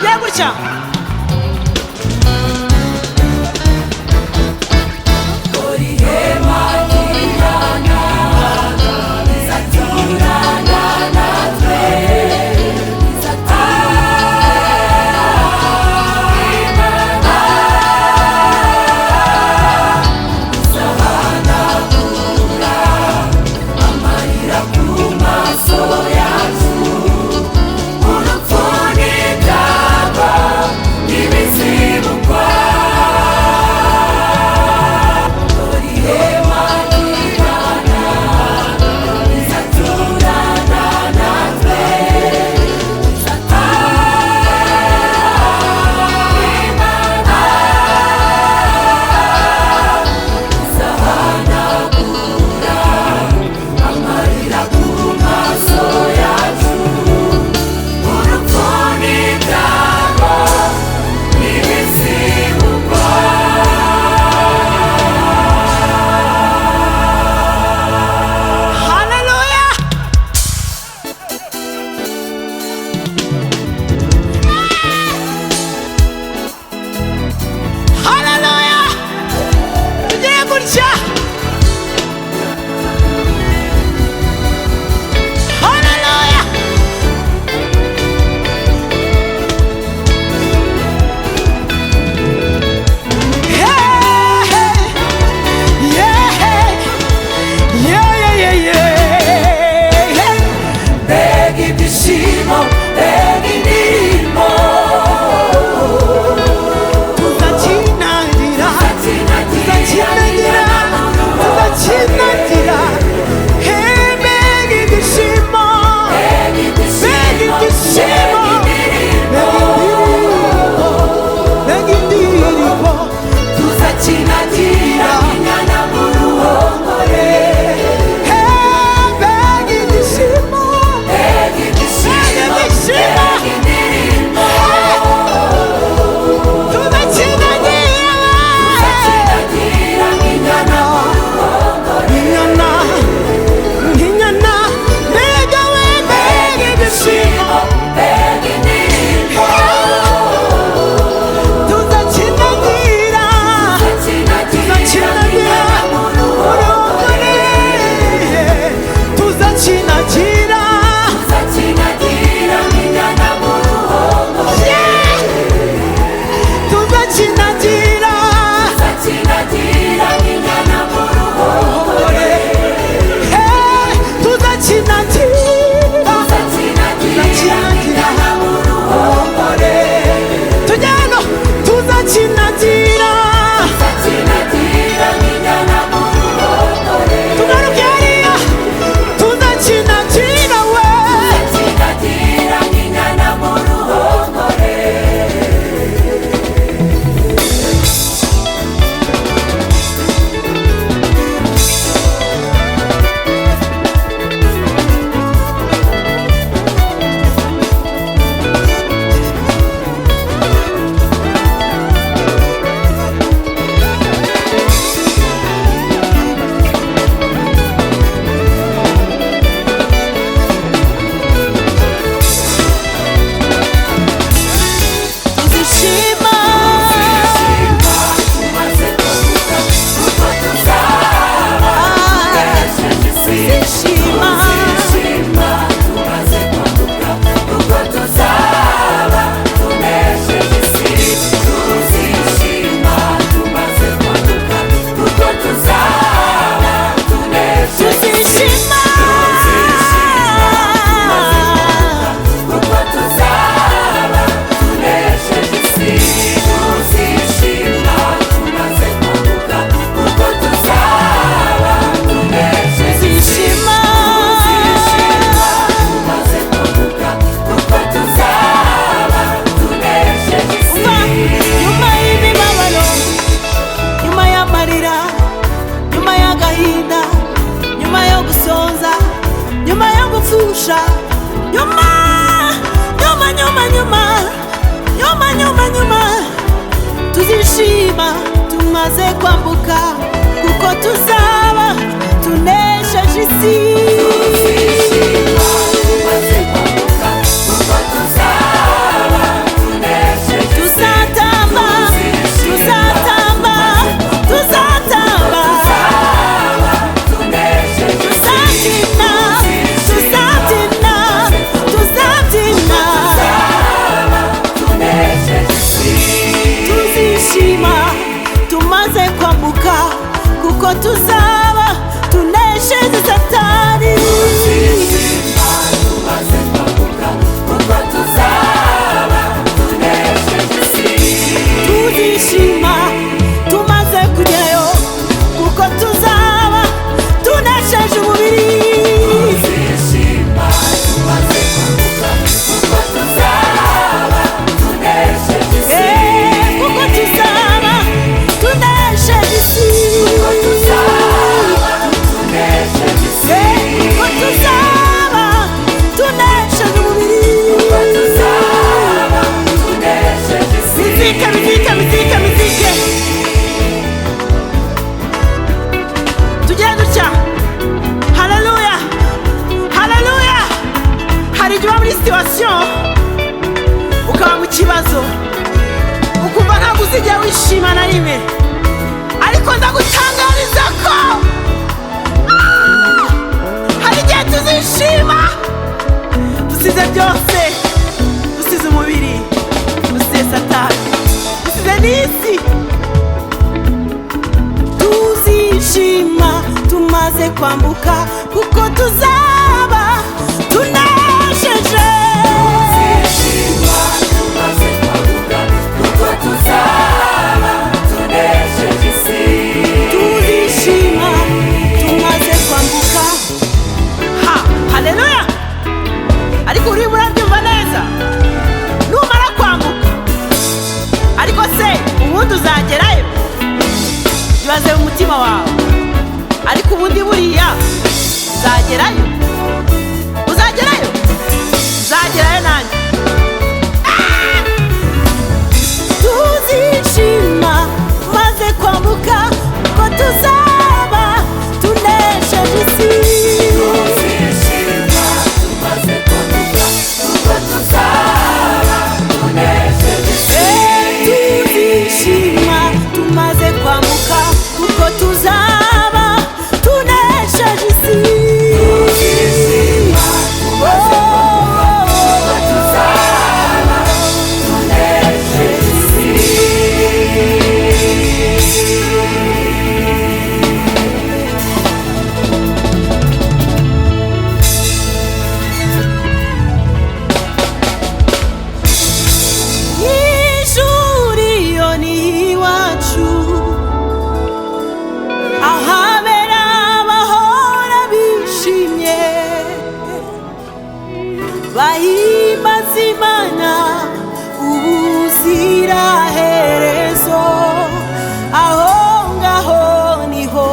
Yegucha. kurusha nyuma nyuma nyuma nyuma nyuma nyuma nyuma tuzishima tumaze kwambuka kuko tuzaba tunesheje isi. Tuzishima tumaze kwambuka kuko tuzaba tuzaba tunesheje Satani. Tuzishima tumaze kwambuka kuko tuzaba tunesheje isi. Tuzishima tumaze kugerayo kuko tuzaba tunesheje umubiri. Tuzishima tumaze kwambuka kuko tuzaba tunesheje isi. Kuko tuzaba tunesheje isi. Kuko tuzaba tunesheje isi. Kuko tuzaba tunesheje umubiri. Kuko tuzaba tunesheje isi. Mizike, mizike, mizike, mizike. Tugenda dutya. Haleluya, haleluya. Hari igihe uba muri situation ukaba mu kibazo ukumva ntabwo uzigera wishima na rimwe, ariko ndagutangariza ko hari igihe tuzishima dusize byose, dusize umubiri, dusize Satani, dusize n'isi. Tuzishima tumaze kwambuka kuko tuzaba tunesheje. Tuzishima tumaze kwambuka kuko tuzaba tunesheje isi. Tuzishima tumaze kwambuka. Haleluya. Ariko urimo urabyumva neza, numara kwambuka ariko se ubundi uzagerayo? Bibaze mu mutima wawe. Ariko ubundi buriya uzagerayo? Uzagerayo? Uzagerayo nanjye. Tuzishima maze kwambuka ko tuzaba tunesheje isi. Tuzishima tumaze kwambuka kuko tuzaba tunesheje isi. Tuzishima tumaze kwambuka kuko tuzaba tunesheje isi. Tuzishima tumaze kwambuka kuko tuzaba tunesheje isi. Ijuru iyo ni iwacu, ahabera abahora bishimye bahimbaza Imana ubuziraherezo. Aho ngaho niho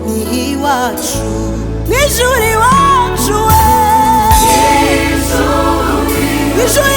ni iwacu, n'ijuru iwacu we. Ijuru